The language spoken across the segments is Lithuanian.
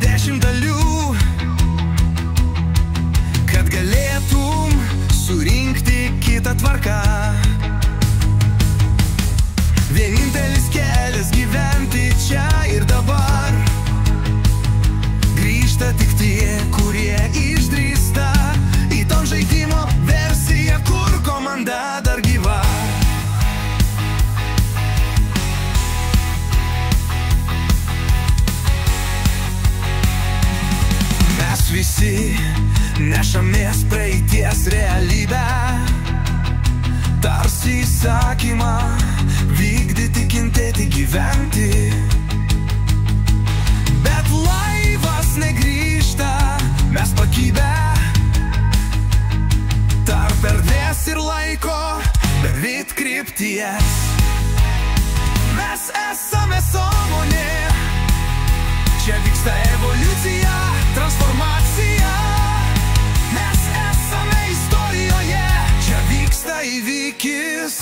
10 dalių, kad galėtum surinkti kitą tvarką. Vienintelis kelias gyventi čia ir dabar. Grįžta tik tie, kurie išdrįsta į to žaidimo versiją, kur komanda dar gyva. Mes visi nešamės praeities realybę, tarsi įsakymą vykdyti, kentėti, gyventi. Bet laivas negrįžta, mes pakibę tarp erdvės ir laiko, beveik krypties. Mes esame sąmonė, čia vyksta evoliucija, transformacija. Mes esame istorijoje, čia vyksta įvykis.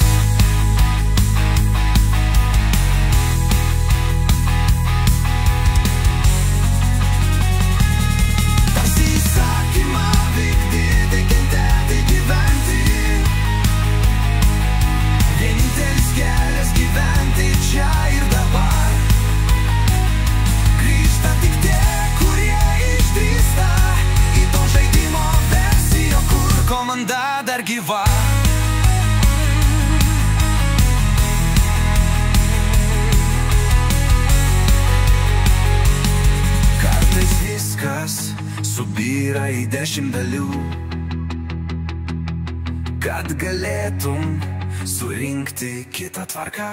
Tarsi įsakymą vykdyti, kentėti, gyventi. Vienintelis kelias gyventi čia ir dabar. Grįžta tik tie, kurie išdrįsta į to žaidimo versiją, kur komanda dar gyva. Kartais viskas subyra į 10 dalių, kad galėtum surinkti kitą tvarką.